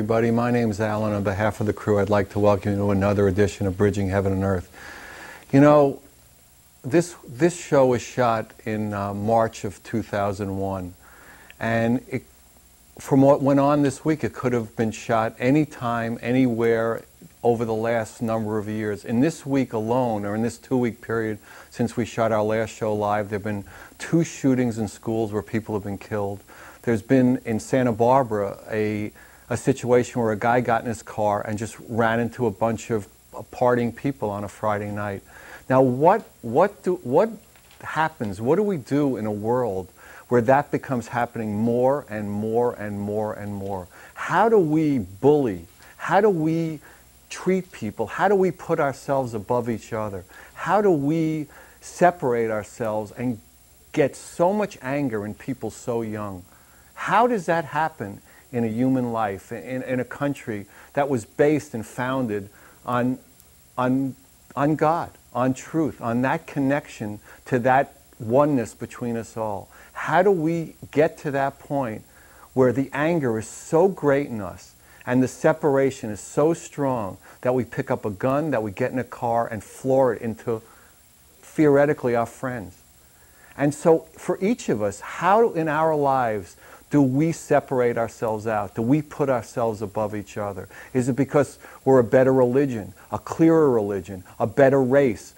everybody. My name's Alan. On behalf of the crew, I'd like to welcome you to another edition of Bridging Heaven and Earth. You know, this show was shot in March of 2001, and from what went on this week, it could have been shot anytime, anywhere over the last number of years. In this week alone, or in this 2-week period since we shot our last show live, there have been 2 shootings in schools where people have been killed. There's been in Santa Barbara a situation where a guy got in his car and just ran into a bunch of partying people on a Friday night. Now, what happens? What do we do in a world where that becomes happening more and more and more and more? How do we bully? How do we treat people? How do we put ourselves above each other? How do we separate ourselves and get so much anger in people so young? How does that happen in a human life, in a country that was based and founded on God, on truth, on that connection to that oneness between us all? How do we get to that point where the anger is so great in us and the separation is so strong that we pick up a gun, that we get in a car and floor it into, theoretically, our friends? And so for each of us, how in our lives do we separate ourselves out? Do we put ourselves above each other? Is it because we're a better religion, a clearer religion, a better race?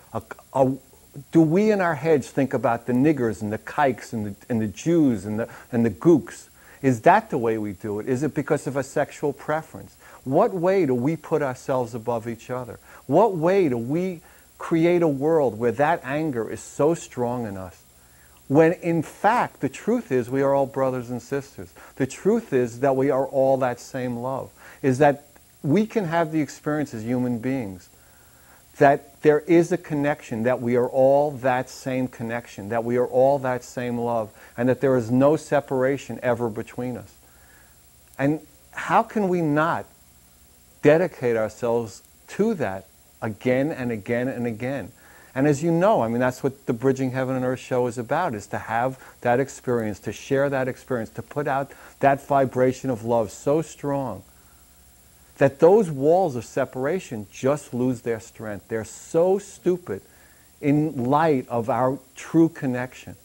Do we in our heads think about the niggers and the kikes and the Jews and the gooks? Is that the way we do it? Is it because of a sexual preference? What way do we put ourselves above each other? What way do we create a world where that anger is so strong in us? When in fact, the truth is we are all brothers and sisters. The truth is that we are all that same love. Is that we can have the experience as human beings, that there is a connection, that we are all that same connection, that we are all that same love, and that there is no separation ever between us. And how can we not dedicate ourselves to that again and again and again? And as you know, I mean, that's what the Bridging Heaven and Earth show is about, is to have that experience, to share that experience, to put out that vibration of love so strong that those walls of separation just lose their strength. They're so stupid in light of our true connection.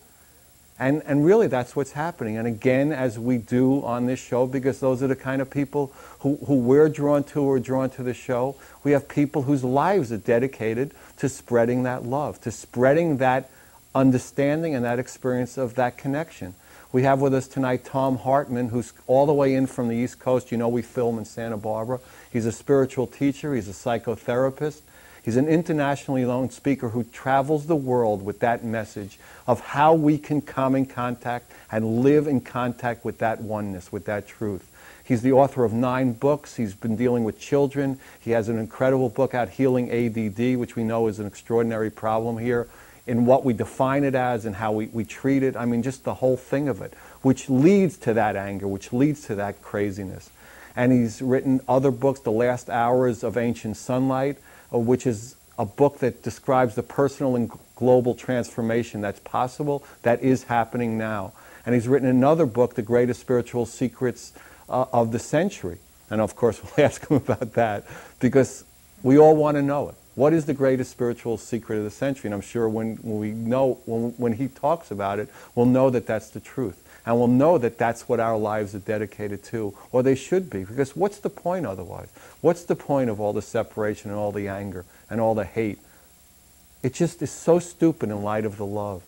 And really that's what's happening. And again, as we do on this show, because those are the kind of people who we're drawn to or drawn to the show, we have people whose lives are dedicated to spreading that love, to spreading that understanding and that experience of that connection. We have with us tonight Thom Hartmann, who's all the way in from the East Coast. You know, we film in Santa Barbara. He's a spiritual teacher. He's a psychotherapist. He's an internationally known speaker who travels the world with that message of how we can come in contact and live in contact with that oneness, with that truth. He's the author of 9 books. He's been dealing with children. He has an incredible book out, Healing ADD, which we know is an extraordinary problem here in what we define it as and how we treat it. I mean, just the whole thing of it, which leads to that anger, which leads to that craziness. And he's written other books, The Last Hours of Ancient Sunlight, which is a book that describes the personal and global transformation that's possible, that is happening now. And he's written another book, The Greatest Spiritual Secrets of the Century. And of course, we'll ask him about that, because we all want to know it. What is the greatest spiritual secret of the century? And I'm sure when he talks about it, we'll know that that's the truth. And we'll know that that's what our lives are dedicated to, or they should be, because what's the point otherwise? What's the point of all the separation and all the anger and all the hate? It just is so stupid in light of the love.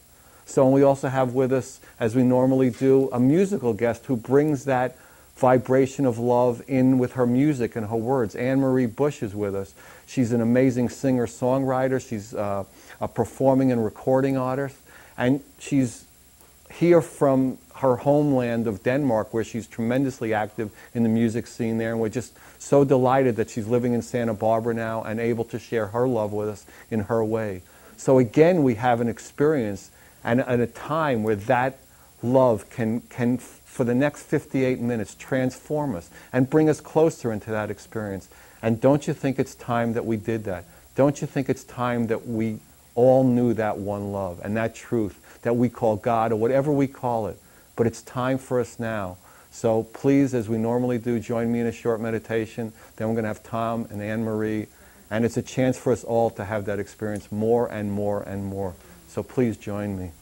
So we also have with us, as we normally do, a musical guest who brings that vibration of love in with her music and her words. Anne-Marie Bush is with us. She's an amazing singer-songwriter. She's a performing and recording artist. And she's here from her homeland of Denmark, where she's tremendously active in the music scene there. And we're just so delighted that she's living in Santa Barbara now and able to share her love with us in her way. So again, we have an experience and at a time where that love can for the next 58 minutes transform us and bring us closer into that experience. And don't you think it's time that we did that? Don't you think it's time that we all knew that one love and that truth that we call God or whatever we call it? But it's time for us now. So please, as we normally do, join me in a short meditation. Then we're going to have Thom and Anne-Marie. And it's a chance for us all to have that experience more and more and more. So please join me.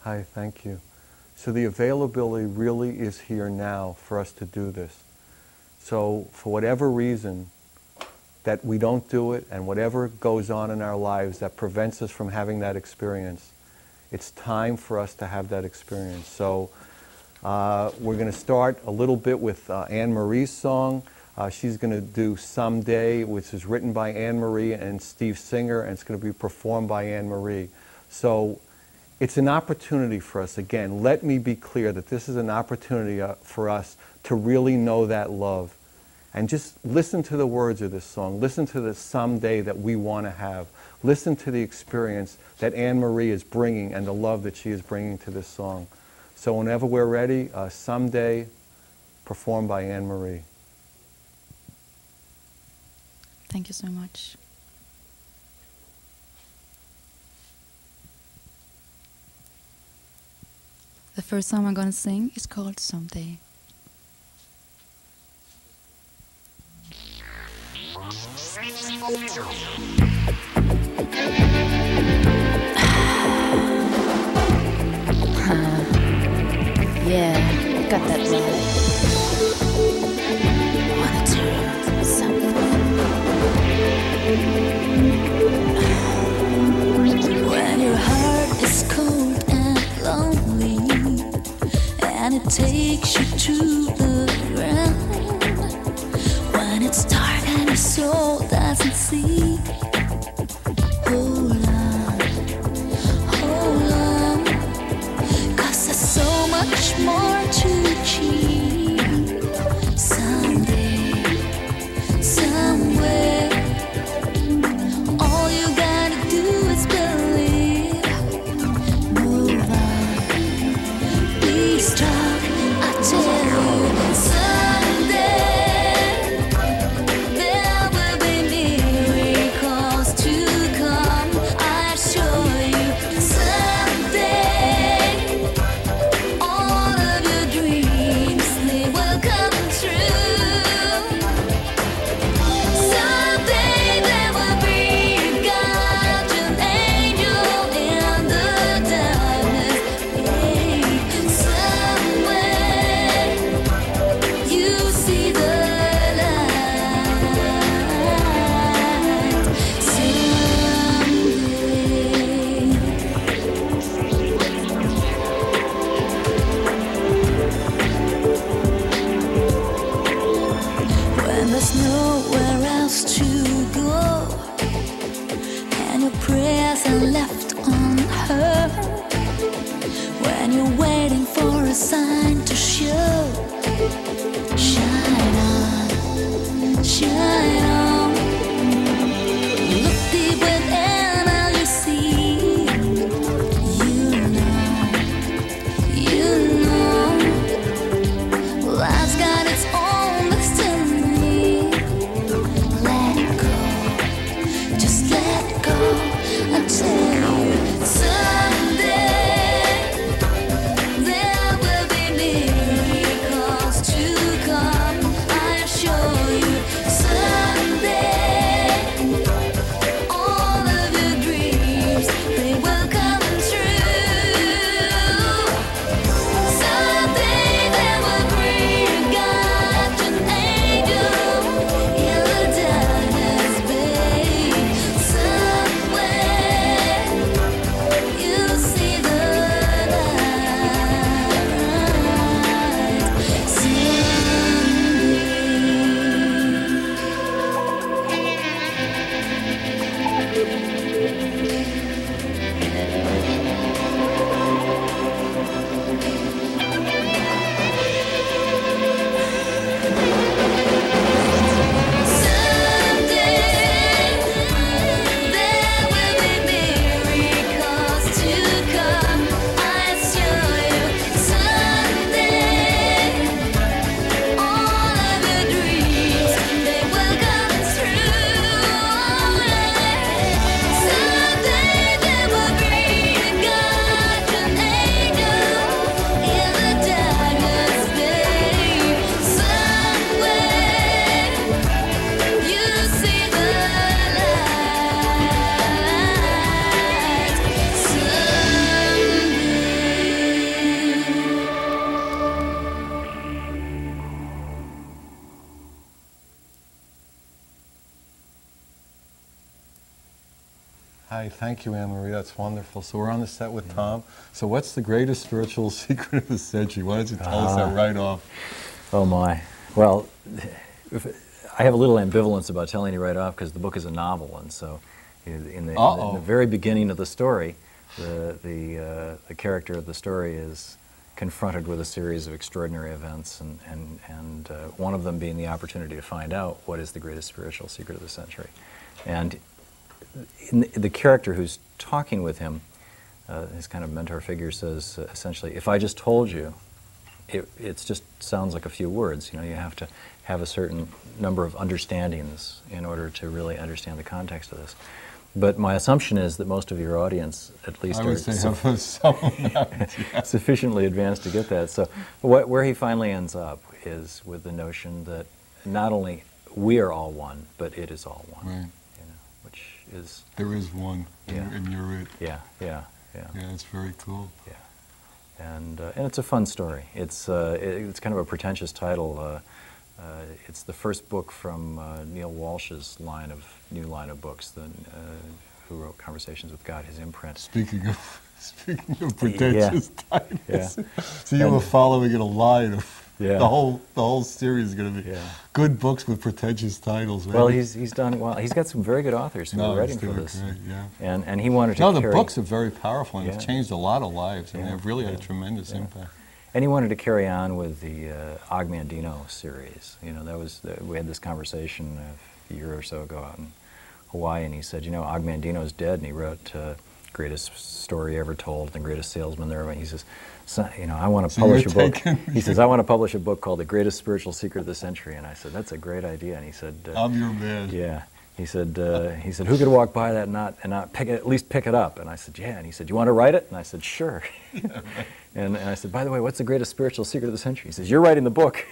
Hi, thank you. So the availability really is here now for us to do this. So for whatever reason that we don't do it, and whatever goes on in our lives that prevents us from having that experience, it's time for us to have that experience. So we're going to start a little bit with Anne-Marie's song. She's going to do Someday, which is written by Anne-Marie and Steve Singer, and it's going to be performed by Anne-Marie. So it's an opportunity for us. Again, let me be clear that this is an opportunity for us to really know that love. And just listen to the words of this song. Listen to the someday that we want to have. Listen to the experience that Anne-Marie is bringing and the love that she is bringing to this song. So whenever we're ready, Someday, performed by Anne-Marie. Thank you so much. The first song I'm going to sing is called Someday. Yeah, got that right. Wanna do something. When your heart is cold and lonely, and it takes you to the ground, when it's dark and your soul doesn't see, hold on, 'cause there's so much more to achieve. Someday, somewhere, all you gotta do is believe. Move on, be strong, I tell you. Someday there will be miracles. Hi, thank you, Anne-Marie. That's wonderful. So we're on the set with Thom. So what's the greatest spiritual secret of the century? Why don't you tell us that right off? Oh my. Well, I have a little ambivalence about telling you right off because the book is a novel, and so in the very beginning of the story, the character of the story is confronted with a series of extraordinary events, and one of them being the opportunity to find out what is the greatest spiritual secret of the century. And the character who's talking with him, his kind of mentor figure, says essentially, if I just told you, it just sounds like a few words. You know, you have to have a certain number of understandings in order to really understand the context of this. But my assumption is that most of your audience, at least, are sufficiently advanced to get that. So where he finally ends up is with the notion that not only we are all one, but it is all one. Right. Which is... There is one, and you're it. Yeah. Yeah, it's very cool. Yeah. And it's a fun story. It's kind of a pretentious title. It's the first book from Neale Walsch's new line of books, who wrote Conversations with God, his imprint. Speaking of pretentious titles. Yeah. So you were following in a line of the whole series is going to be good books with pretentious titles. Right? Well, he's done well. He's got some very good authors who are writing for this. Great, and he wanted to the books are very powerful and it's changed a lot of lives, and they've really had a tremendous impact. And he wanted to carry on with the Ogmandino series. You know, we had this conversation a year or so ago out in Hawaii, and he said, you know, Ogmandino's dead, and he wrote greatest story ever told, the greatest salesman there. He says, so, you know, I want to publish a book. He says, I want to publish a book called The Greatest Spiritual Secret of the Century. And I said, that's a great idea. And he said, I'm your man. Yeah. He said, who could walk by that and not pick it, at least pick it up? And I said, yeah. And he said, you want to write it? And I said, sure. Yeah, right. And I said, by the way, what's the greatest spiritual secret of the century? He says, you're writing the book.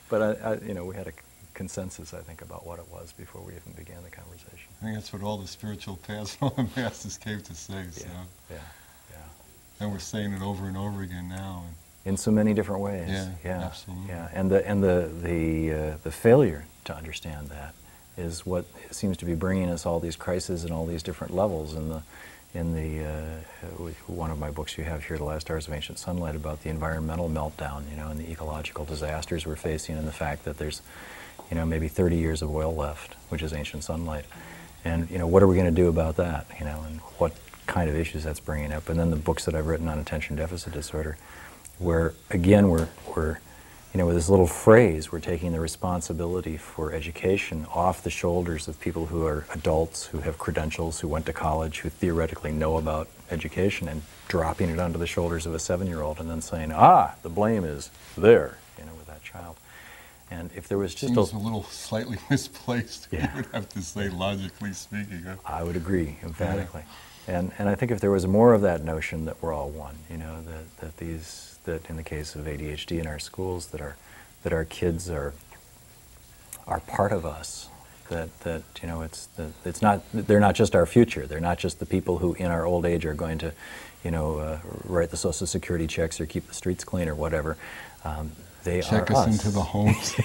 But you know, we had a consensus, I think, about what it was before we even began the conversation. I think that's what all the spiritual paths and all the masters came to say. So. Yeah. And we're saying it over and over again now. In so many different ways. Yeah, absolutely. Yeah, and the failure to understand that is what seems to be bringing us all these crises and all these different levels. One of my books you have here, The Last Hours of Ancient Sunlight, about the environmental meltdown, you know, and the ecological disasters we're facing, and the fact that there's, you know, maybe 30 years of oil left, which is ancient sunlight. And, you know, what are we going to do about that, you know, and what kind of issues that's bringing up. And then the books that I've written on attention deficit disorder, where, again, we're you know, with this little phrase, we're taking the responsibility for education off the shoulders of people who are adults, who have credentials, who went to college, who theoretically know about education, and dropping it onto the shoulders of a 7-year-old and then saying, the blame is there, you know, with that child. And if there was just a little slightly misplaced, you would have to say, logically speaking. Huh? I would agree, emphatically. And I think if there was more of that notion that we're all one, you know, that in the case of ADHD in our schools, that our kids are part of us, that you know, they're not just our future, they're not just the people who in our old age are going to, you know, write the Social Security checks or keep the streets clean or whatever. They check are us us. into the homes.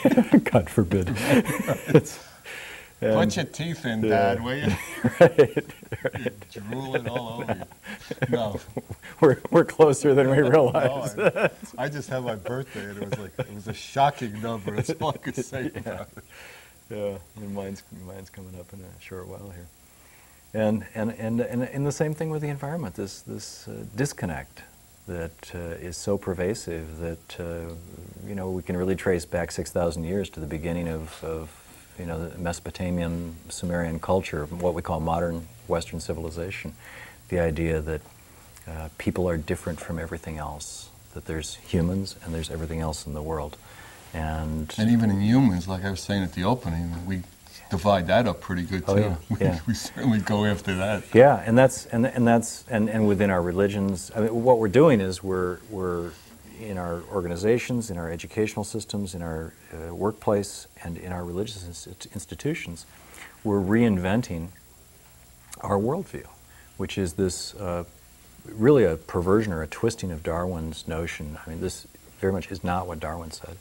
God forbid. Put your teeth in, Dad, will you? Right. Drooling all over you. No. We're closer than we realize. No, I just had my birthday, and it was a shocking number. That's all I could say about it. Yeah, and mine's coming up in a short while here. And the same thing with the environment. This disconnect that is so pervasive that you know, we can really trace back 6,000 years to the beginning of you know, the Mesopotamian Sumerian culture, what we call modern Western civilization. The idea that people are different from everything else, that there's humans and there's everything else in the world. And even in humans, like I was saying at the opening, we divide that up pretty good too. We certainly go after that. Yeah, and within our religions, I mean, what we're doing is we're in our organizations, in our educational systems, in our workplace, and in our religious institutions, we're reinventing our worldview, which is this really a perversion or a twisting of Darwin's notion. I mean, this very much is not what Darwin said,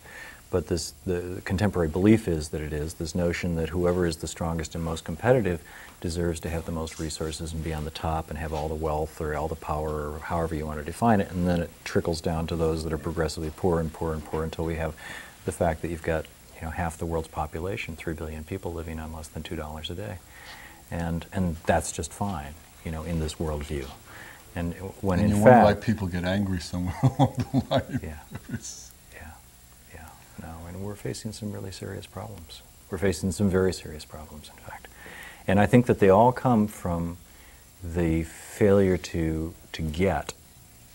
but the contemporary belief is that it is, this notion that whoever is the strongest and most competitive deserves to have the most resources and be on the top and have all the wealth or all the power or however you want to define it, and then it trickles down to those that are progressively poor and poor and poor until we have the fact that you've got half the world's population, 3 billion people living on less than $2 a day. And that's just fine, in this worldview. And when in fact... And you wonder why people get angry somewhere along the line. Yeah. Yeah. No, and we're facing some really serious problems. We're facing some very serious problems, in fact. And I think that they all come from the failure to get,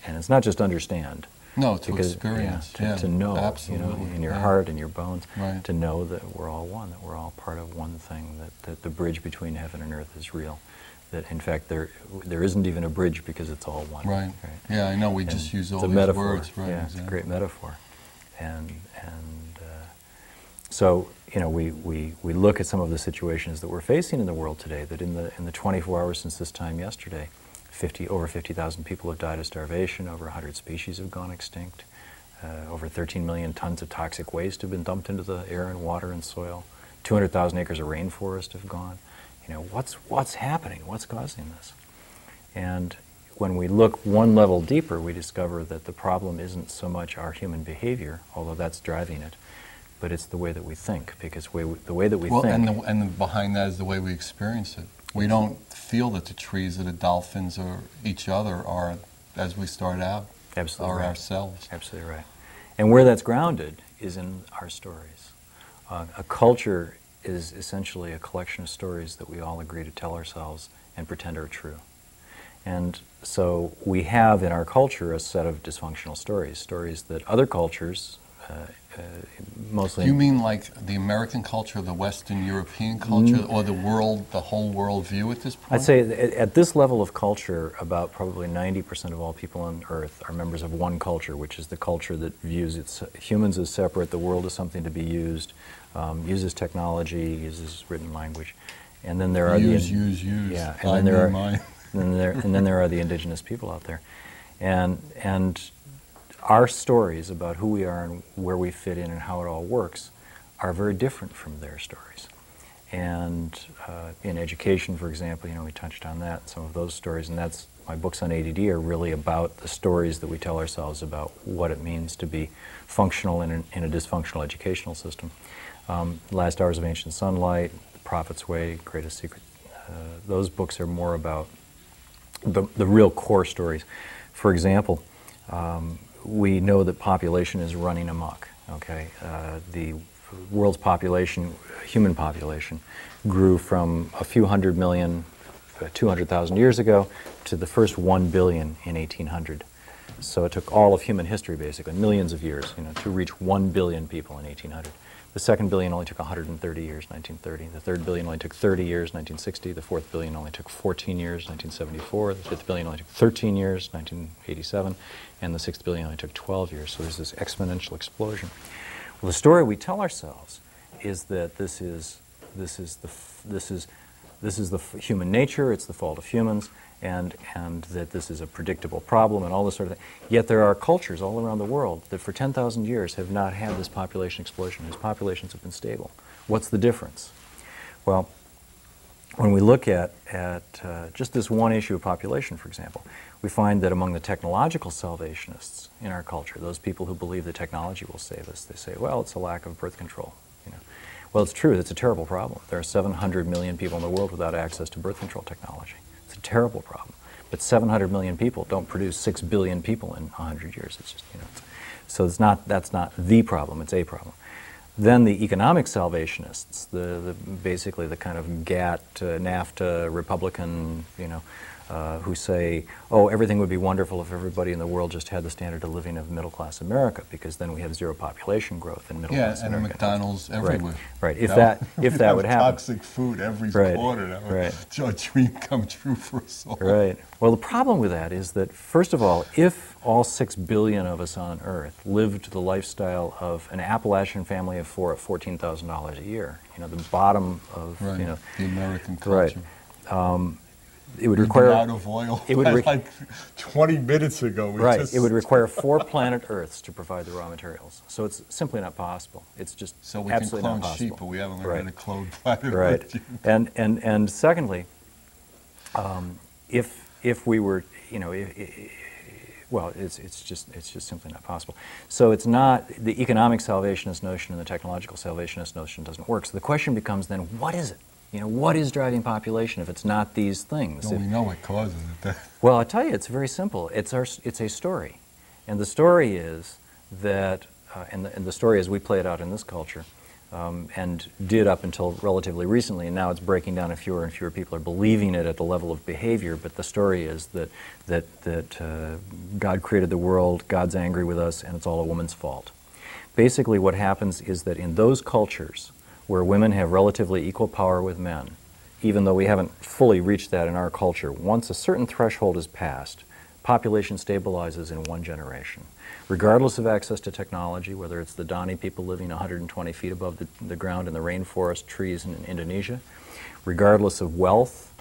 and it's not just understand. No, to experience. To know, absolutely. In your heart and your bones, right. To know that we're all one, that we're all part of one thing, that the bridge between heaven and earth is real. That in fact there isn't even a bridge because it's all one. Right. Yeah, I know. We just use all these metaphor. Words. Right. Yeah, exactly. It's a great metaphor. So we look at some of the situations that we're facing in the world today. That in the 24 hours since this time yesterday, over 50,000 people have died of starvation. Over 100 species have gone extinct. Over 13 million tons of toxic waste have been dumped into the air and water and soil. 200,000 acres of rainforest have gone. What's happening? What's causing this? And when we look one level deeper, we discover that the problem isn't so much our human behavior, although that's driving it, but it's the way that we think. Because the way that we think... And behind that is the way we experience it. We don't feel that the trees or the dolphins or each other are, as we start out, Absolutely are right. ourselves. Absolutely right. And where that's grounded is in our stories. A culture is essentially a collection of stories that we all agree to tell ourselves and pretend are true. And so we have in our culture a set of dysfunctional stories that other cultures, mostly... You mean like the American culture, the Western European culture, or the whole world view at this point? I'd say at this level of culture, about probably 90% of all people on Earth are members of one culture, which is the culture that views humans as separate, the world as something to be used, uses technology, uses written language, and then there are use. Yeah, and then there are the indigenous people out there, and our stories about who we are and where we fit in and how it all works are very different from their stories. And in education, for example, we touched on that, some of those stories, and that's my books on ADD are really about the stories that we tell ourselves about what it means to be functional in a dysfunctional educational system. Last Hours of Ancient Sunlight, The Prophet's Way, Greatest Secret, those books are more about the real core stories. For example, we know that population is running amok, okay? The world's population, human population, grew from a few hundred million, 200,000 years ago, to the first 1 billion in 1800. So it took all of human history, basically, millions of years, to reach 1 billion people in 1800. The second billion only took 130 years, 1930. The third billion only took 30 years, 1960. The fourth billion only took 14 years, 1974. The fifth billion only took 13 years, 1987. And the sixth billion only took 12 years. So there's this exponential explosion. Well, the story we tell ourselves is that this is the human nature. It's the fault of humans, and that this is a predictable problem and all this sort of thing. Yet there are cultures all around the world that for 10,000 years have not had this population explosion, whose populations have been stable. What's the difference? Well, when we look at just this one issue of population, for example, we find that among the technological salvationists in our culture, those people who believe that technology will save us, they say, well, it's a lack of birth control. Well, it's true. It's a terrible problem. There are 700 million people in the world without access to birth control technology. It's a terrible problem. But 700 million people don't produce 6 billion people in 100 years. It's just, so that's not the problem. It's a problem. Then the economic salvationists, basically the kind of GATT, NAFTA, Republican, who say, oh, everything would be wonderful if everybody in the world just had the standard of living of middle-class America, because then we have zero population growth in middle-class America. Yeah, and McDonald's everywhere. Right. If that would happen. Toxic food every quarter. That would a dream come true for us all. Right. Well, the problem with that is that, first of all, if all 6 billion of us on Earth lived the lifestyle of an Appalachian family of 4 at $14,000 a year, the bottom of, the American culture. Right. it would require out of oil. It would like 20 minutes ago. Right. It would require 4 planet Earths to provide the raw materials. So it's simply not possible. It's just so we absolutely can not clone possible. sheep, but we haven't learned Right. how to clone planet Right. Earth. And secondly, if we were, you know, well, it's just simply not possible. So it's not, the economic salvationist notion and the technological salvationist notion doesn't work. So the question becomes then, what is it? You know, what is driving population if it's not these things? Well, we know what causes it. Well, I'll tell you, it's very simple. It's a story. And the story is that, and the story as we play it out in this culture, and did up until relatively recently, and now it's breaking down and fewer people are believing it at the level of behavior, but the story is that God created the world, God's angry with us, and it's all a woman's fault. Basically what happens is that in those cultures where women have relatively equal power with men, even though we haven't fully reached that in our culture, once a certain threshold is passed, population stabilizes in 1 generation. Regardless of access to technology, whether it's the Dani people living 120 feet above the ground in the rainforest trees in Indonesia, regardless of wealth,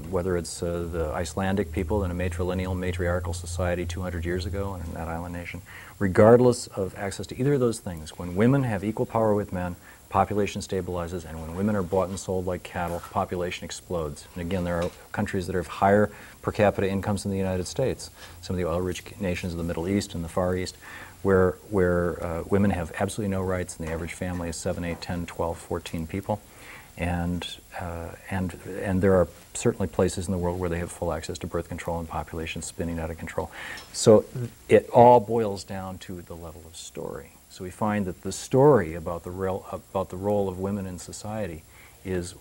whether it's the Icelandic people in a matrilineal, matriarchal society 200 years ago in that island nation, regardless of access to either of those things, when women have equal power with men, population stabilizes, and when women are bought and sold like cattle, population explodes. And again, there are countries that have higher per capita incomes than the United States, some of the oil-rich nations of the Middle East and the Far East, where women have absolutely no rights, and the average family is 7, 8, 10, 12, 14 people. And there are certainly places in the world where they have full access to birth control and population spinning out of control. So it all boils down to the level of story. So we find that the story about the role of women in society is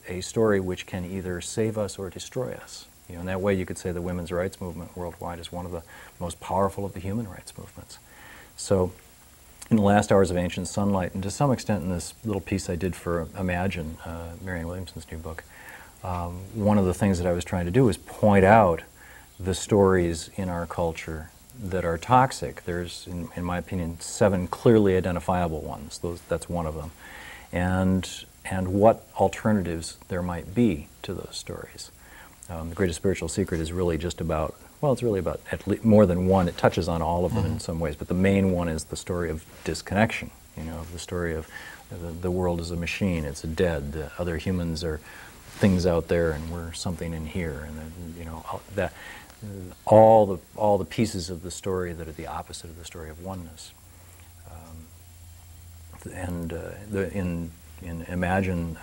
a story which can either save us or destroy us. You know, in that way you could say the women's rights movement worldwide is one of the most powerful of the human rights movements. So in the last hours of Ancient Sunlight, and to some extent in this little piece I did for Imagine, Marianne Williamson's new book, one of the things that I was trying to do was point out the stories in our culture that are toxic. There's, in my opinion, 7 clearly identifiable ones. That's one of them. And what alternatives there might be to those stories. The Greatest Spiritual Secret is really just about, well, it's really about at least more than one. It touches on all of them in some ways, but the main one is the story of disconnection, you know, the story of the world is a machine, it's dead, the other humans are things out there and we're something in here, and you know, all the pieces of the story that are the opposite of the story of oneness. In Imagine,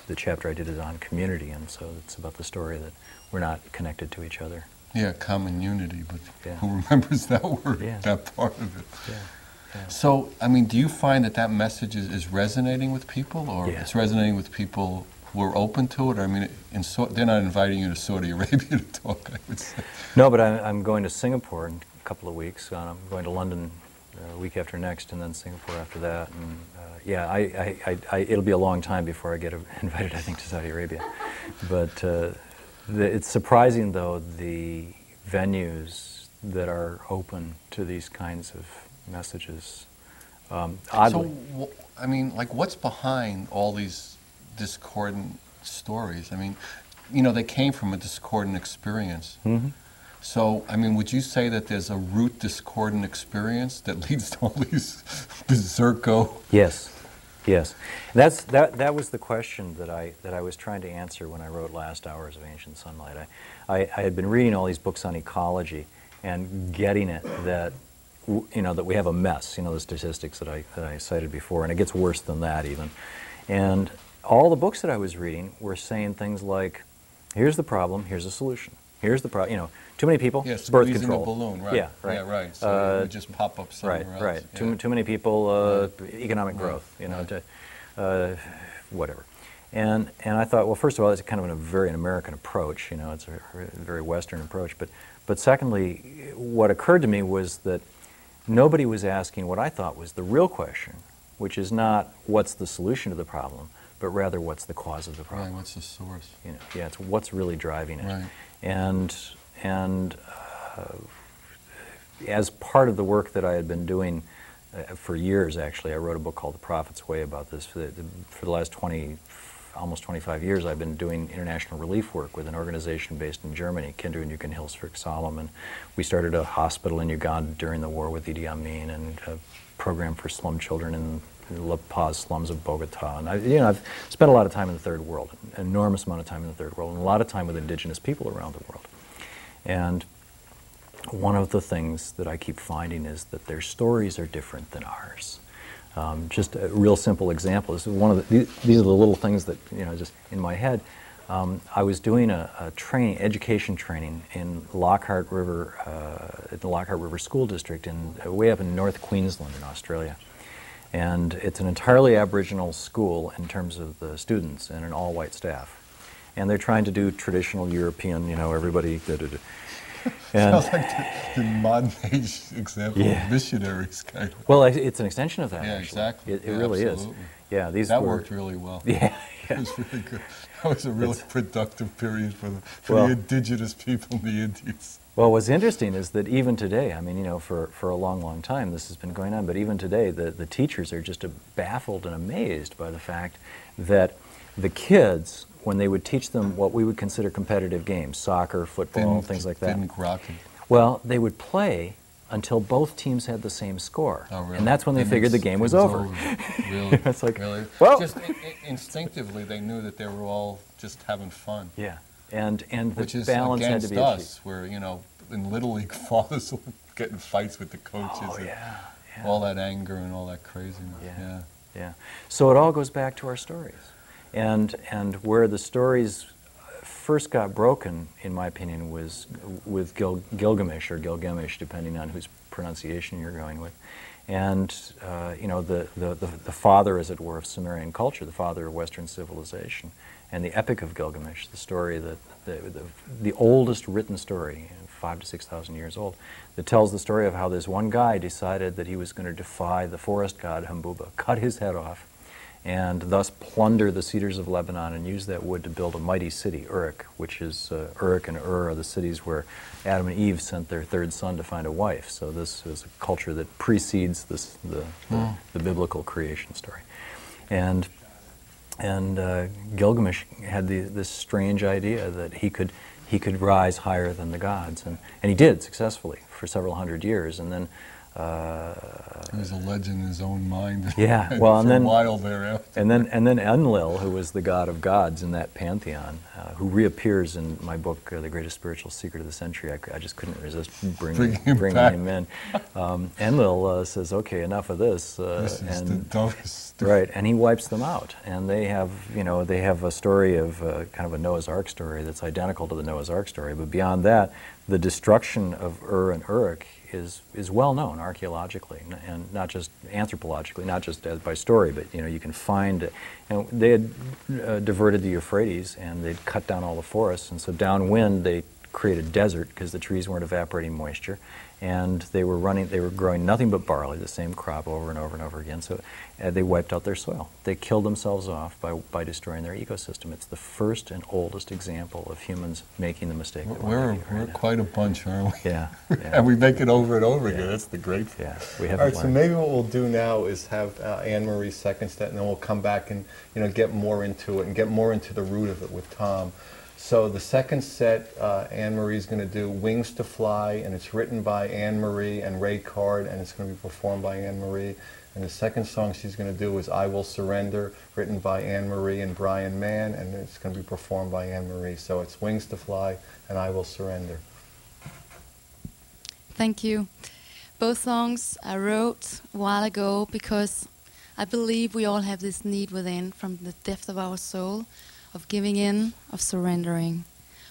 the chapter I did is on community, and so it's about the story that we're not connected to each other. Yeah, common unity, but who remembers that word, that part of it? Yeah. Yeah. So, I mean, do you find that message is resonating with people, or it's resonating with people who are open to it? I mean, they're not inviting you to Saudi Arabia to talk, I would say. No, but I'm going to Singapore in a couple of weeks. I'm going to London a week after next, and then Singapore after that. And it'll be a long time before I get invited, I think, to Saudi Arabia. But it's surprising, though, the venues that are open to these kinds of messages. Oddly. So, I mean, like, what's behind all these discordant stories? I mean, you know, they came from a discordant experience. Mm-hmm. So, I mean, would you say that there's a root discordant experience that leads to all these berserko? Yes, yes. That was the question that I was trying to answer when I wrote Last Hours of Ancient Sunlight. I had been reading all these books on ecology and getting it that, you know, that we have a mess, you know, the statistics that I cited before, and it gets worse than that even. And all the books that I was reading were saying things like, here's the problem, here's a solution. Here's the problem, you know, too many people, birth control. A balloon, right. Yeah, right. Yeah, right. So it would just pop up somewhere else. Right. Yeah. Too many people, economic growth, you know, whatever. And I thought, well, first of all, it's kind of a very American approach, you know, it's a very Western approach. But secondly, what occurred to me was that nobody was asking what I thought was the real question, which is not what's the solution to the problem, but rather what's the cause of the problem. Right, what's the source? You know, it's what's really driving it. Right. And as part of the work that I had been doing for years, actually, I wrote a book called The Prophet's Way about this. For the last 25 almost 25 years, I've been doing international relief work with an organization based in Germany, Kinder und Jugendhilfe Salem, and we started a hospital in Uganda during the war with Idi Amin, and a program for slum children in La Paz slums of Bogota. And I've spent a lot of time in the third world, an enormous amount of time in the third world, and a lot of time with indigenous people around the world. And one of the things that I keep finding is that their stories are different than ours. Just a real simple example is one of these are the little things that just in my head. I was doing a education training in Lockhart River, at the Lockhart River School District, way up in North Queensland in Australia. And it's an entirely Aboriginal school in terms of the students and an all-white staff. And they're trying to do traditional European, everybody. Sounds like the modern age example of missionaries. Kind of. Well, it's an extension of that. Yeah, actually. exactly. It really is. Yeah, that worked really well. Yeah, it was really good. That was a really productive period for the indigenous people in the Indies. Well, what's interesting is that even today, I mean, for a long, long time this has been going on, but even today the teachers are just baffled and amazed by the fact that the kids, when they would teach them what we would consider competitive games, soccer, football, things like that. Well, they would play until both teams had the same score. Oh, really? And that's when they figured the game was over. Really? It's like, really? Well, just instinctively they knew that they were all just having fun. Yeah. And which the is balance had to against be us, where, in Little League, fathers will get in fights with the coaches. Oh, and yeah. all that anger and all that craziness. Yeah. So it all goes back to our stories. And where the stories first got broken, in my opinion, was with Gilgamesh, or Gilgamesh, depending on whose pronunciation you're going with. And the father, as it were, of Sumerian culture, the father of Western civilization. And the Epic of Gilgamesh, the story that the oldest written story, 5,000 to 6,000 years old, that tells the story of how this one guy decided that he was going to defy the forest god Humbuba, cut his head off, and thus plunder the cedars of Lebanon and use that wood to build a mighty city, Uruk, which is Uruk and Ur are the cities where Adam and Eve sent their third son to find a wife. So this is a culture that precedes the biblical creation story. And Gilgamesh had this strange idea that he could rise higher than the gods, and he did successfully for several hundred years, and then he was a legend in his own mind. Yeah, well, and then a while thereafter. And then Enlil, who was the god of gods in that pantheon, who reappears in my book, The Greatest Spiritual Secret of the Century. I just couldn't resist bringing him in. Enlil says, "Okay, enough of this." This is the dumbest. Right, and he wipes them out. And they have a story of kind of a Noah's Ark story that's identical to the Noah's Ark story. But beyond that, the destruction of Ur and Uruk is well known archaeologically, and not just anthropologically, not just by story, but you can find. They had diverted the Euphrates, and they'd cut down all the forests, and so downwind they created a desert because the trees weren't evaporating moisture, and they were growing nothing but barley, the same crop over and over and over again. So they wiped out their soil. They killed themselves off by destroying their ecosystem. It's the first and oldest example of humans making the mistake. We're quite a bunch, aren't we? Yeah. And we make it over and over again. That's the great thing. Yeah, we have. All right, so maybe what we'll do now is have Anne-Marie's second set, and then we'll come back and get more into it and get more into the root of it with Thom. So the second set, Anne-Marie's going to do Wings to Fly, and it's written by Anne-Marie and Ray Card, and it's going to be performed by Anne-Marie. And the second song she's going to do is I Will Surrender, written by Anne-Marie and Brian Mann, and it's going to be performed by Anne-Marie. So it's Wings to Fly and I Will Surrender. Thank you. Both songs I wrote a while ago because I believe we all have this need within, from the depth of our soul, of giving in, of surrendering.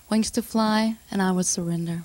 Wings to Fly and I Will Surrender.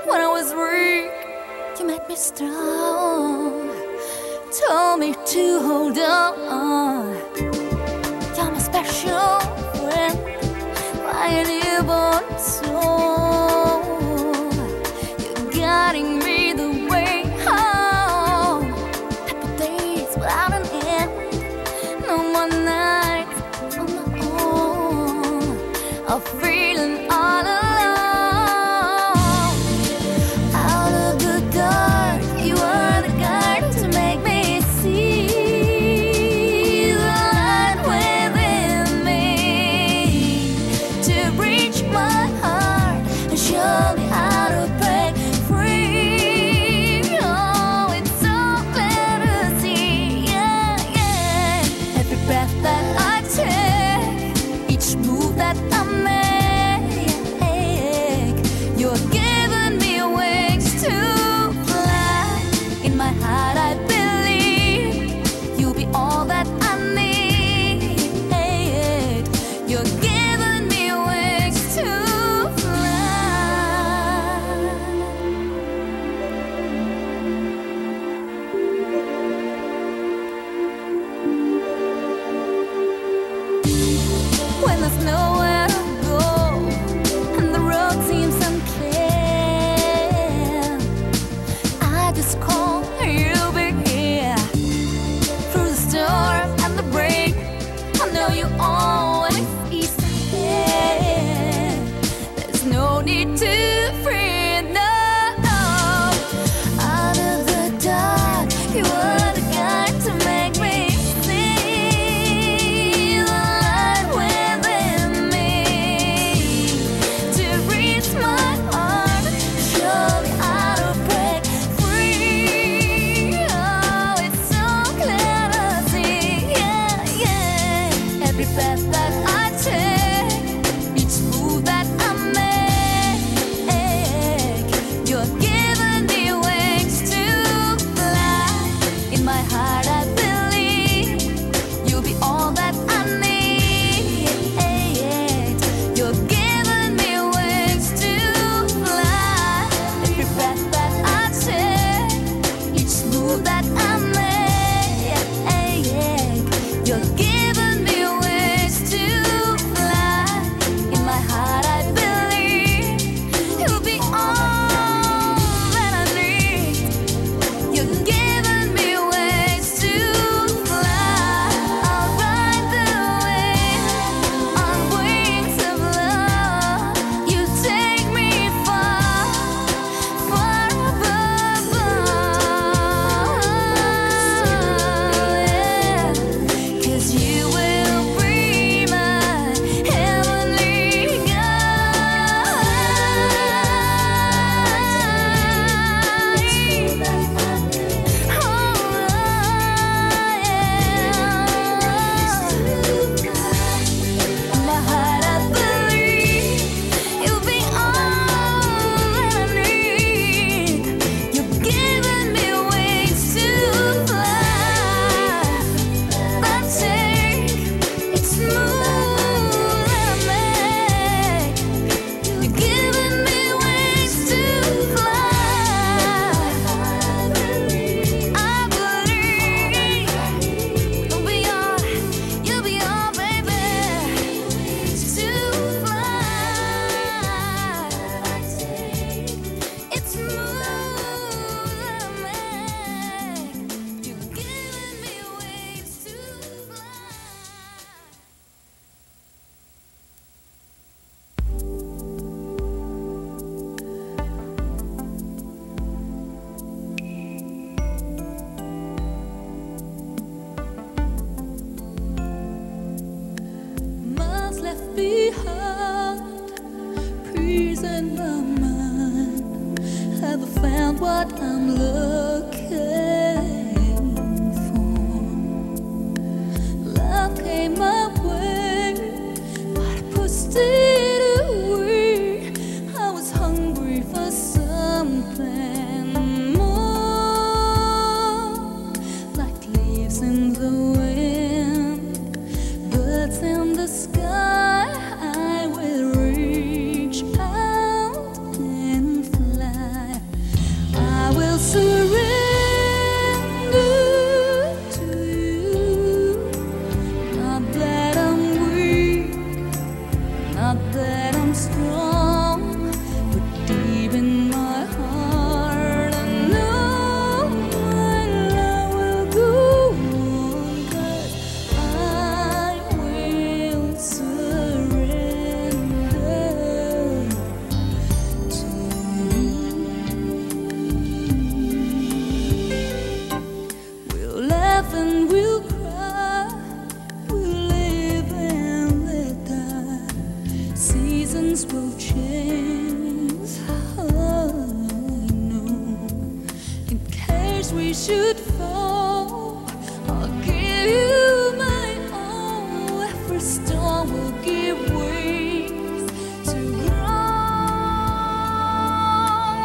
when I was weak, you made me strong. Told me to hold on. You're my special friend, my newborn soul. You're guiding me the way home. Happy days without an end. No more nights on my own. I'm feeling all alone. Out of the dark, you were the guide to make me see the light within me, to reach my heart and show me how to break free. Oh, it's so clear to see, yeah, yeah. Every breath that I take, each move that I make, you're giving me wings to fly. In my heart I believe you'll be all that I need. You're giving me wings to fly. When there's nowhere to go and the road seems unclear, I just call you'll be here. Through the storm and the rain, I know you always ease my head. There's no need to fear, no. Out of the dark, you were the guide to make me see the light within me, to reach my heart, show me how to break free. Oh, it's so clear to see, yeah, yeah. Every breath that I take, each move that I make, you're giving me wings to fly. In my heart I believe you'll be all that I need. You're giving me wings to fly. Every breath that I take, each move that I make, you're giving me wings to fly. In my heart I believe you'll be all that I need. You're giving me wings to fly. I'll ride the wind on wings of love. You take me far, far above, yeah. 'Cause you will be my heavenly In my heart I believe you'll be all that I need. You're giving me wings to fly. That take, it's move that I make. You're giving me wings to fly. I believe you'll be all, baby, to fly. It's move that I make. You're giving me wings to fly. Miles left behind, peace in my mind. Have I found what I'm looking for? Love came my way, but I pushed it away. I was hungry for something more, like leaves in the wind, birds in the sky. I will reach out and fly. I'm strong, but deep in my heart I know my love will go on, 'cause I will surrender to you. We'll laugh and we'll cry, we'll live and let die. Seasons will change, oh, no. In case we should fall, I'll give you my all. Every storm will give wings to grow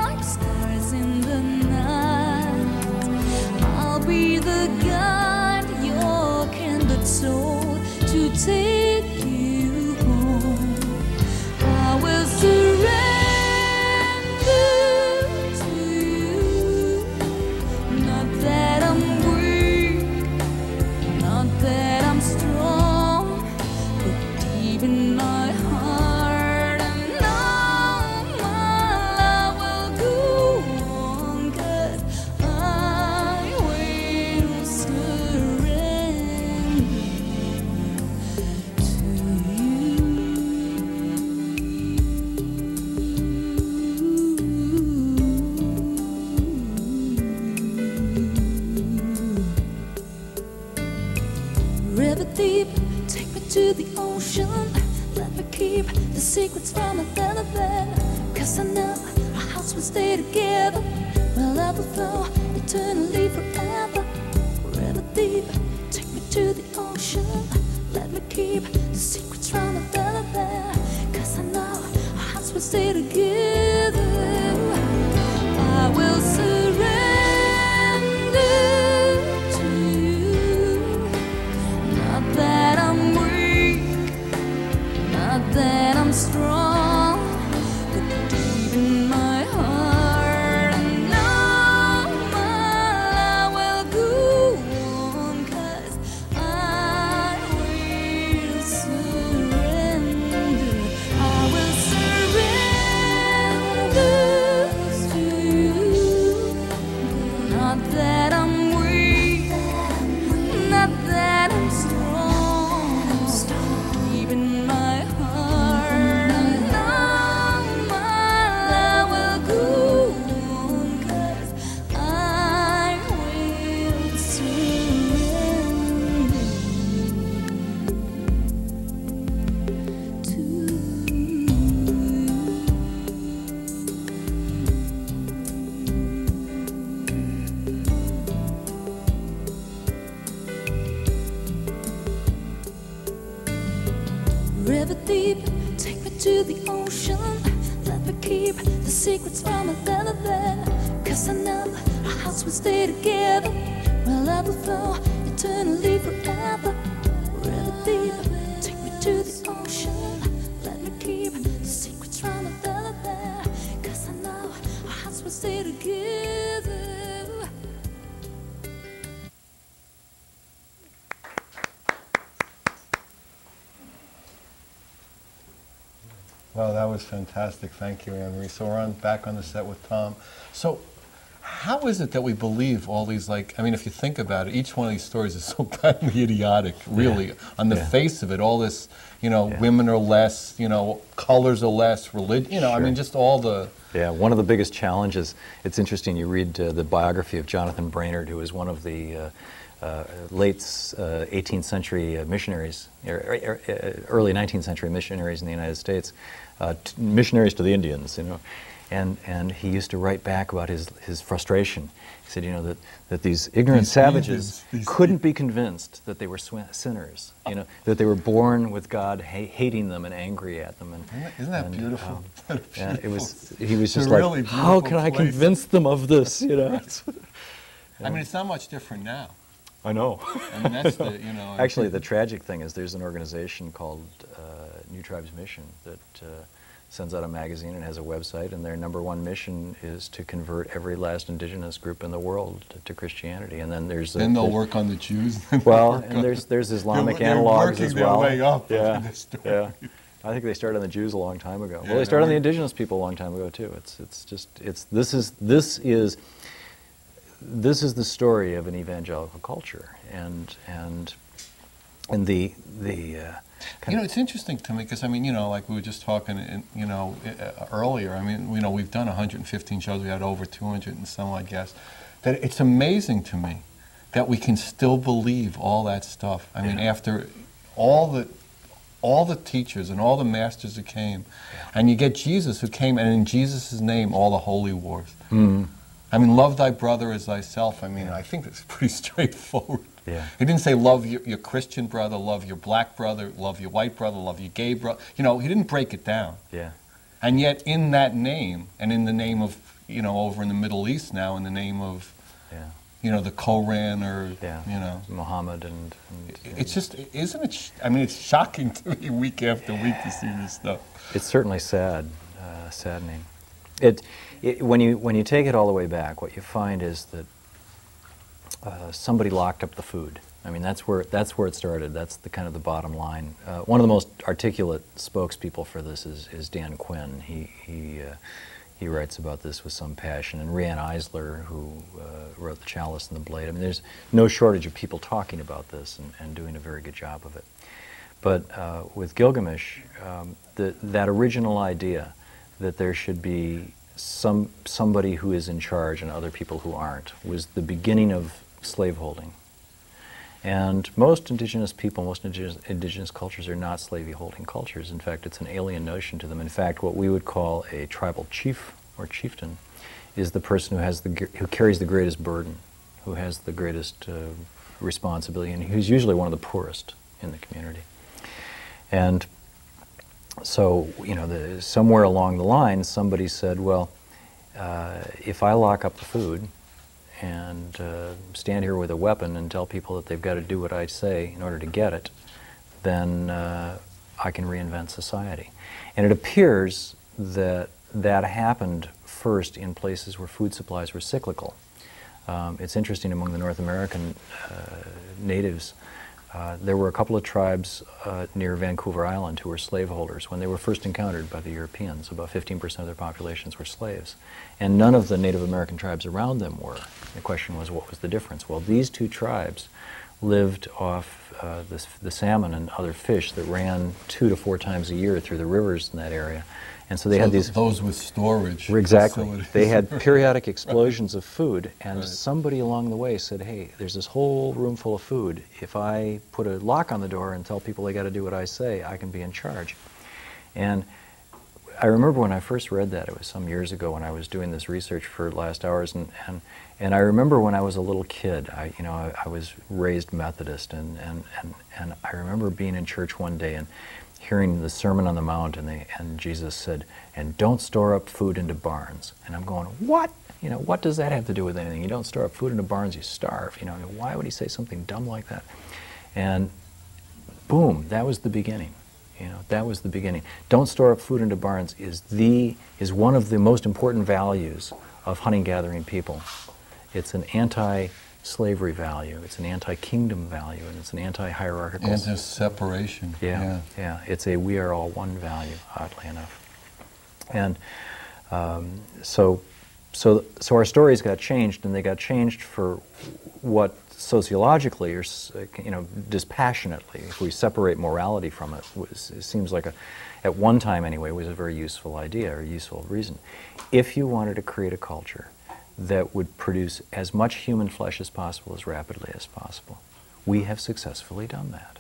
like stars in the night. I'll be the guide, your candid soul to take you home. I will surrender to you. Not that I'm weak, not that I'm strong, but deep in my heart I know my love will go on, 'cause I will surrender to you. River deep, take me to the ocean. Let me keep the secrets from another bed. 'Cause I know our hearts will stay together. My love will flow eternally forever. River deep, take me to the ocean. Let me keep the secrets from another bed. 'Cause I know our hearts will stay together. I will surrender to you. Not that I'm weak, not that I'm strong, but deep in my heart I know my love will go on, 'cause I will surrender. I will surrender to you. Not that I'm weak, not that I'm strong, deep in my heart I know my love will go on, 'cause I will surrender to River deep, take me to the ocean. Let me keep the secrets from another bed. 'Cause I know our hearts will stay together. My love will flow eternally forever. River deep, take me to the ocean. Let me keep the secrets from another bed. 'Cause I know our hearts will stay together. Wow, that was fantastic. Thank you, Anne-Marie. So we're back on the set with Thom. So how is it that we believe all these, like, I mean, if you think about it, each one of these stories is so patently idiotic, really, on the face of it. All this, you know, women are less, you know, colors are less, religion, you know, I mean, just all the... Yeah, one of the biggest challenges, it's interesting, you read the biography of Jonathan Brainerd, who was one of the late 18th century missionaries, early 19th century missionaries in the United States, missionaries to the Indians, you know, and he used to write back about his frustration. He said, you know, that these ignorant savages couldn't be convinced that they were sinners, you know, that they were born with God hating them and angry at them. And, isn't that beautiful? Yeah, it was. He was just like, really how can I convince them of this, you know? I mean, it's not much different now. I know. I mean, that's the, you know. Actually, the tragic thing is there's an organization called New Tribes Mission that sends out a magazine and has a website, and their #1 mission is to convert every last indigenous group in the world to Christianity. And then there's then they'll work on the Jews. Well, and there's Islamic analogs as well. They're working their way up. Yeah, yeah. I think they started on the Jews a long time ago. Yeah, well, they started on the indigenous people a long time ago too. This is the story of an evangelical culture, and the it's interesting to me because I mean, like we were just talking, earlier. I mean, we've done 115 shows. We had over 200 and some, I guess. That it's amazing to me that we can still believe all that stuff. I mean, after all the teachers and all the masters who came, and you get Jesus who came, and in Jesus' name, all the holy wars. I mean, love thy brother as thyself. I mean, I think that's pretty straightforward. Yeah. He didn't say love your Christian brother, love your black brother, love your white brother, love your gay brother. He didn't break it down. Yeah. And yet in that name, and in the name of, over in the Middle East now, in the name of, the Koran or, Muhammad and it's just, isn't it, it's shocking to me week after week to see this stuff. It's certainly saddening. When you take it all the way back, what you find is that somebody locked up the food. I mean, that's where it started. That's the kind of the bottom line. One of the most articulate spokespeople for this is Dan Quinn. He writes about this with some passion. And Marianne, who wrote The Chalice and the Blade. I mean, there's no shortage of people talking about this and doing a very good job of it. But with Gilgamesh, that original idea that there should be somebody who is in charge and other people who aren't was the beginning of slaveholding. And most indigenous people, most indigenous cultures are not slave-holding cultures. In fact, it's an alien notion to them. In fact, what we would call a tribal chief or chieftain is the person who carries the greatest burden, who has the greatest responsibility, and who's usually one of the poorest in the community. And so, somewhere along the line, somebody said, well, if I lock up the food and stand here with a weapon and tell people that they've got to do what I say in order to get it, then I can reinvent society. And it appears that happened first in places where food supplies were cyclical. It's interesting, among the North American natives, there were a couple of tribes near Vancouver Island who were slaveholders when they were first encountered by the Europeans. About 15% of their populations were slaves. And none of the Native American tribes around them were. The question was, what was the difference? Well, these two tribes lived off the salmon and other fish that ran 2 to 4 times a year through the rivers in that area. And so they had these... Those with storage. Exactly. Facilities. They had periodic explosions of food, and somebody along the way said, hey, there's this whole room full of food. If I put a lock on the door and tell people they got to do what I say, I can be in charge. And I remember when I first read that, it was some years ago when I was doing this research for Last Hours, and I remember when I was a little kid, I was raised Methodist, and I remember being in church one day and hearing the Sermon on the Mount, and Jesus said, and don't store up food into barns. And I'm going, what? What does that have to do with anything? You don't store up food into barns, you starve. Why would he say something dumb like that? And boom, that was the beginning. That was the beginning. Don't store up food into barns is one of the most important values of hunting-gathering people. It's an anti-slavery value, it's an anti-kingdom value, and it's an anti-hierarchical... Anti-separation. Yeah. It's a we are all one value, oddly enough. And so our stories got changed, and they got changed for what sociologically, or dispassionately, if we separate morality from it, it seems like at one time anyway, was a very useful idea or useful reason. If you wanted to create a culture that would produce as much human flesh as possible as rapidly as possible, we have successfully done that.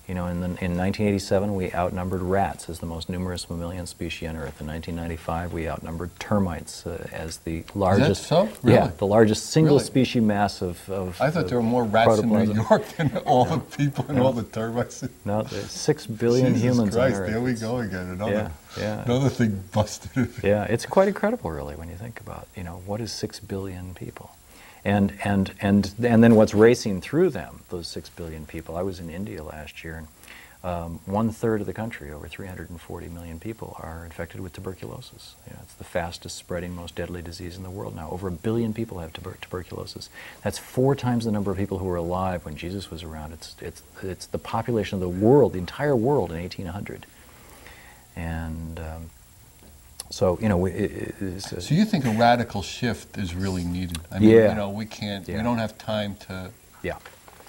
In 1987, we outnumbered rats as the most numerous mammalian species on Earth. In 1995, we outnumbered termites as the largest. Is that so? Really? Yeah, the largest single Really? species mass of I thought there were more rats in New York than all the people and all the termites. No, there's 6 billion humans Christ, on Earth. there we go again. Another thing busted. Yeah, it's quite incredible, really, when you think about, what is 6 billion people? And then what's racing through them, those 6 billion people. I was in India last year, and 1/3 of the country, over 340 million people, are infected with tuberculosis. It's the fastest spreading, most deadly disease in the world now. Over 1 billion people have tuberculosis. That's 4 times the number of people who were alive when Jesus was around. It's the population of the world, the entire world in 1800. And so, you know, so you think a radical shift is really needed? I mean, yeah. you know, we can't, Yeah. we don't have time to. Yeah,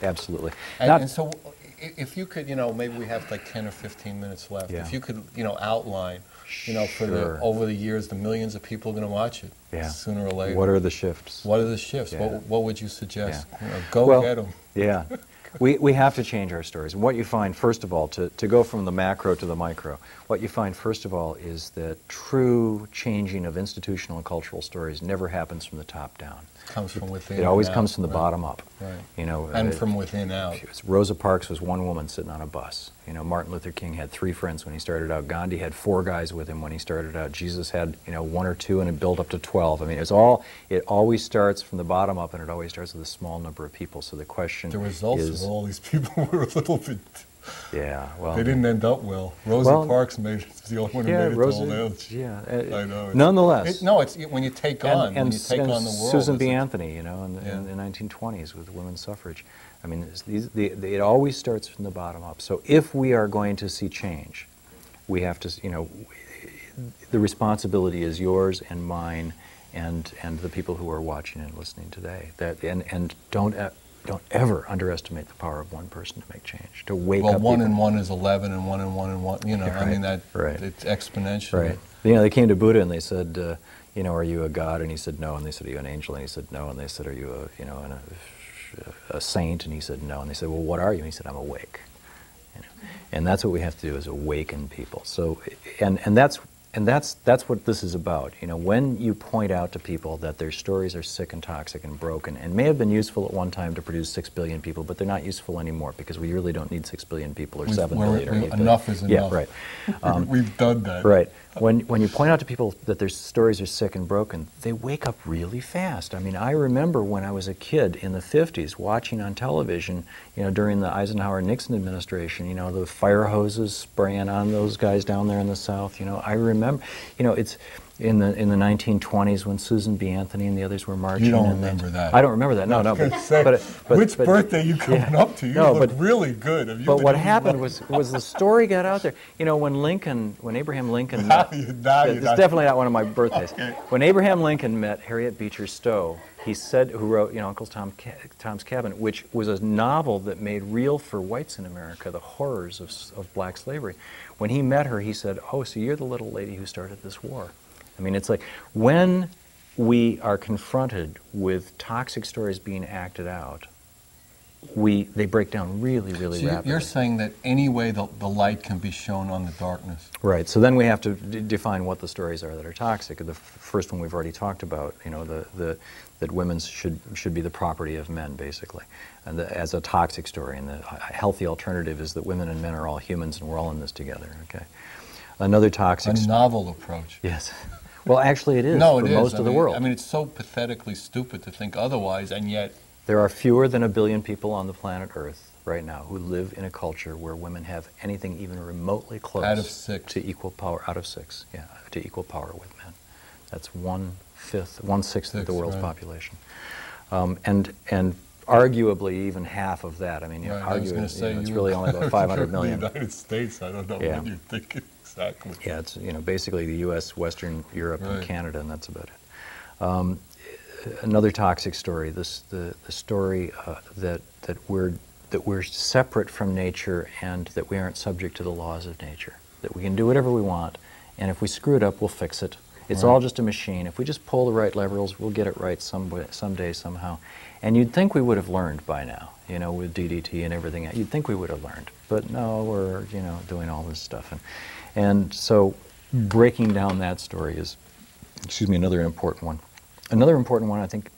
absolutely. And so, if you could, you know, maybe we have like 10 or 15 minutes left. Yeah. If you could, you know, outline, you know, for Sure. over the years, the millions of people are going to watch it, Yeah. sooner or later. What are the shifts? What are the shifts? Yeah. What would you suggest? Yeah. You know, go Well, get them. Yeah. We have to change our stories. And what you find, first of all, to go from the macro to the micro, what you find, first of all, is that true changing of institutional and cultural stories never happens from the top down. It comes from within. It always and comes out, from the right. bottom up. Right. You know, And from within out. Rosa Parks was one woman sitting on a bus. You know, Martin Luther King had 3 friends when he started out. Gandhi had 4 guys with him when he started out. Jesus had, you know, 1 or 2, and it built up to 12. I mean, it always starts from the bottom up, and it always starts with a small number of people. So the question The results is, of all these people were a little bit. yeah, well, They didn't end up well. Rosa Well, Parks made it. The only one who yeah, made it Rosa, to all else. yeah. I know. Nonetheless, It's when you take on, when you take on the world. Susan B. it's- Anthony, you know, in Yeah. the 1920s with women's suffrage. I mean, it always starts from the bottom up. So if we are going to see change, we have to, you know, the responsibility is yours and mine, and the people who are watching and listening today. And don't ever underestimate the power of one person to make change. To wake Well, up. 1 people. and 1 is 11, and 1 and 1 and 1. You know, I mean that. Right. It's exponential. Right. You know, they came to Buddha and they said, you know, are you a god? And he said no. And they said, are you an angel? And he said no. And they said, are you a saint? And he said no. And they said, well, what are you? And he said, I'm awake. You know? And that's what we have to do, is awaken people. So, and that's what this is about. You know, when you point out to people that their stories are sick and toxic and broken, and may have been useful at one time to produce 6 billion people, but they're not useful anymore, because we really don't need 6 billion people or 7 billion or 8 billion. Enough is enough. Yeah, right. We've done that. Right. When you point out to people that their stories are sick and broken, they wake up really fast. I mean, I remember when I was a kid in the 50s watching on television, you know, during the Eisenhower-Nixon administration, you know, the fire hoses spraying on those guys down there in the South. You know, I remember, you know, it's in the 1920s when Susan B. Anthony and the others were marching. You don't and remember that. I don't remember that. No. But Which birthday you coming up to? You look but- really good. Have you But been what eating happened well? was the story got out there. You know, when Abraham Lincoln Now met, you're it's not- definitely not one of my birthdays. Okay. When Abraham Lincoln met Harriet Beecher Stowe, he said, who wrote, you know, Uncle Tom's Cabin, which was a novel that made real for whites in America the horrors of black slavery. When he met her, he said, oh, so you're the little lady who started this war. I mean, it's like when we are confronted with toxic stories being acted out, they break down really, really So rapidly. you're saying that any way the light can be shown on the darkness. Right. So then we have to define what the stories are that are toxic. The first one we've already talked about, you know, that women should be the property of men, basically, and as a toxic story. And the healthy alternative is that women and men are all humans and we're all in this together. Okay. Another toxic. A novel approach. Yes. Well, actually, it is No, for it is. most of the world. I mean, it's so pathetically stupid to think otherwise, and yet. There are fewer than 1 billion people on the planet Earth right now who live in a culture where women have anything even remotely close Out of 6. to equal power. Out of 6, yeah, to equal power with men. That's 1/6 of the world's right. population, and arguably even half of that. I mean, Right, I was arguably, gonna say, it's you really were- only about 500 million. The United States, I don't know Yeah. what you're thinking exactly. Yeah, it's, you know, basically the U.S., Western Europe, and Right. Canada, and that's about it. Another toxic story. The story that we're separate from nature and that we aren't subject to the laws of nature. That we can do whatever we want, and if we screw it up, we'll fix it. It's Right. all just a machine. If we just pull the right levers, we'll get it right someday, somehow. And you'd think we would have learned by now, you know, with DDT and everything. You'd think we would have learned, but no, we're, you know, doing all this stuff, and so breaking down that story is, another important one. Another important one, I think,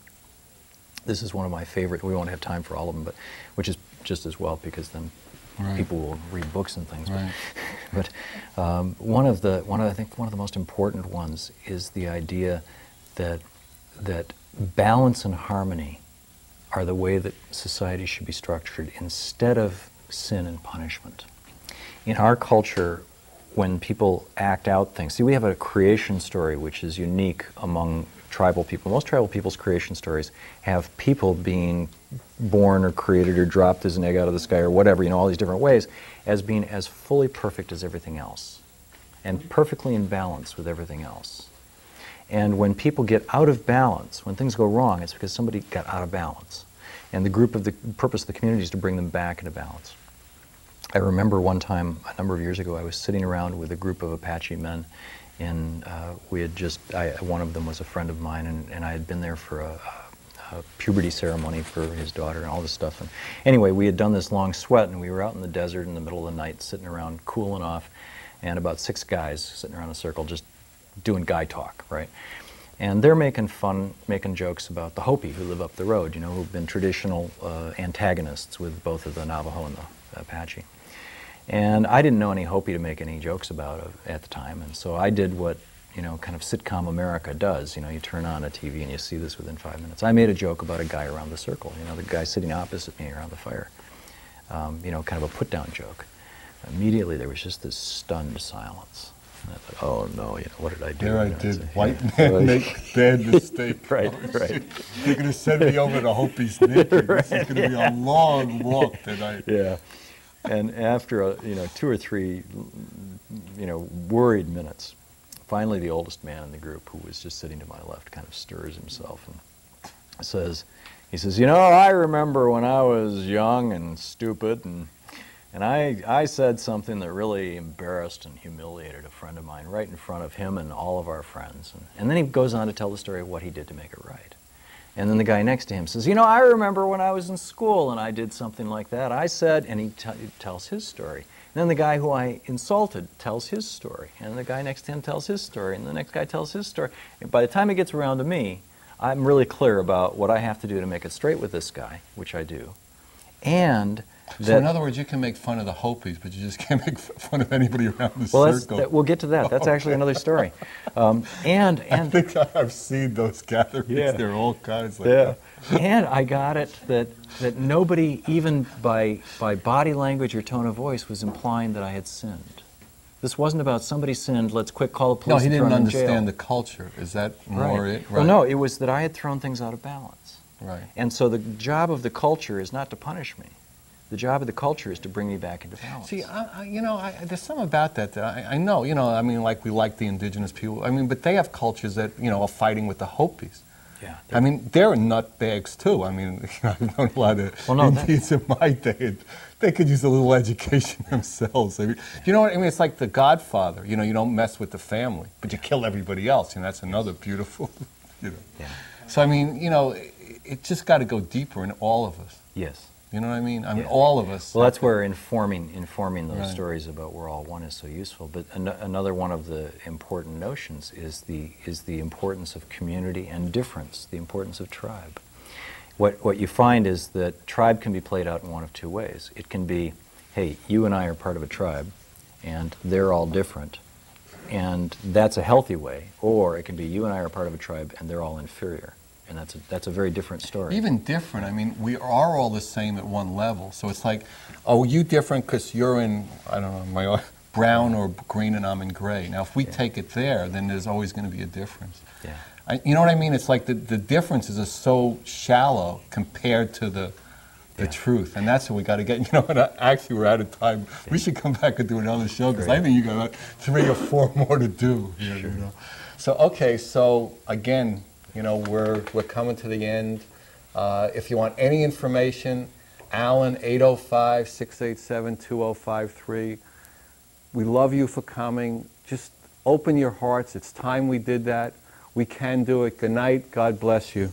this is one of my favorite. We won't have time for all of them, but which is just as well, because then Right. people will read books and things. Right. But one of the most important ones is the idea that balance and harmony are the way that society should be structured, instead of sin and punishment. In our culture, when people act out things, see, we have a creation story which is unique among tribal people. Most tribal people's creation stories have people being born or created or dropped as an egg out of the sky or whatever, you know, all these different ways, as being as fully perfect as everything else. and perfectly in balance with everything else. And when people get out of balance, when things go wrong, it's because somebody got out of balance. And the purpose of the community is to bring them back into balance. I remember one time, a number of years ago, I was sitting around with a group of Apache men, and we had one of them was a friend of mine, and I had been there for a puberty ceremony for his daughter and all this stuff. And anyway, we had done this long sweat, and we were out in the desert in the middle of the night, sitting around cooling off, and about 6 guys sitting around in a circle just doing guy talk, right? And they're making fun, making jokes about the Hopi who live up the road, you know, who've been traditional antagonists with both of the Navajo and the Apache. And I didn't know any Hopi to make any jokes about at the time, and so I did what, you know, kind of sitcom America does. You know, you turn on a TV and you see this within 5 minutes. I made a joke about a guy around the circle, you know, the guy sitting opposite me around the fire. You know, kind of a put-down joke. Immediately there was just this stunned silence. And I thought, oh no, you know, what did I do? There I did. White men make bad mistakes. Right, right. They're going to send me over to Hopi's naked. This is going to be a long walk tonight. Yeah. And after, you know, 2 or 3, you know, worried minutes, finally the oldest man in the group, who was just sitting to my left, kind of stirs himself and he says, you know, I remember when I was young and stupid, and I said something that really embarrassed and humiliated a friend of mine right in front of him and all of our friends. And then he goes on to tell the story of what he did to make it right. And then the guy next to him says, you know, I remember when I was in school and I did something like that. I said, and he tells his story. And then the guy who I insulted tells his story. And the guy next to him tells his story. And the next guy tells his story. And by the time it gets around to me, I'm really clear about what I have to do to make it straight with this guy, which I do. And so in other words, you can make fun of the Hopis, but you just can't make fun of anybody around the circle. We'll get to that. That's actually another story. And I think I've seen those gatherings. Yeah. They're all kinds like that. And I got it that nobody, even by body language or tone of voice, was implying that I had sinned. This wasn't about somebody sinned, let's quick call the police. No, he and throw didn't him in jail. understand the culture. Is that more it? Right. Well, no, it was that I had thrown things out of balance. Right. And so the job of the culture is not to punish me. The job of the culture is to bring me back into balance. See, you know, there's something about that I know. You know, I mean, like we like the indigenous people. I mean, but they have cultures that, you know, are fighting with the Hopis. Yeah. I mean, they're nutbags too. I mean, I've known a lot of Indians in my day. They could use a little education themselves. I mean, you know what I mean? It's like The Godfather. You know, you don't mess with the family, but you kill everybody else. You know, that's another beautiful, you know. Yeah. So I mean, you know, it just got to go deeper in all of us. Yes. You know what I mean? I mean, all of us. Well, that's where informing those stories about we're all one is so useful. But another one of the important notions is the importance of community and difference, the importance of tribe. What you find is that tribe can be played out in one of 2 ways. It can be, hey, you and I are part of a tribe, and they're all different, and that's a healthy way. Or it can be you and I are part of a tribe, and they're all inferior. And that's a very different story. Even different. I mean, we are all the same at one level. So it's like, oh, you different because you're in, I don't know, my brown or green and I'm in gray. Now, if we take it there, then there's always going to be a difference. Yeah. You know what I mean? It's like the differences are so shallow compared to the truth. And that's what we got to get. You know what? Actually, we're out of time. Yeah. We should come back and do another show because I think you got about 3 or 4 more to do. Here, you know? So, okay, so again, you know, we're coming to the end. If you want any information, Alan, 805-687-2053. We love you for coming. Just open your hearts. It's time we did that. We can do it. Good night. God bless you.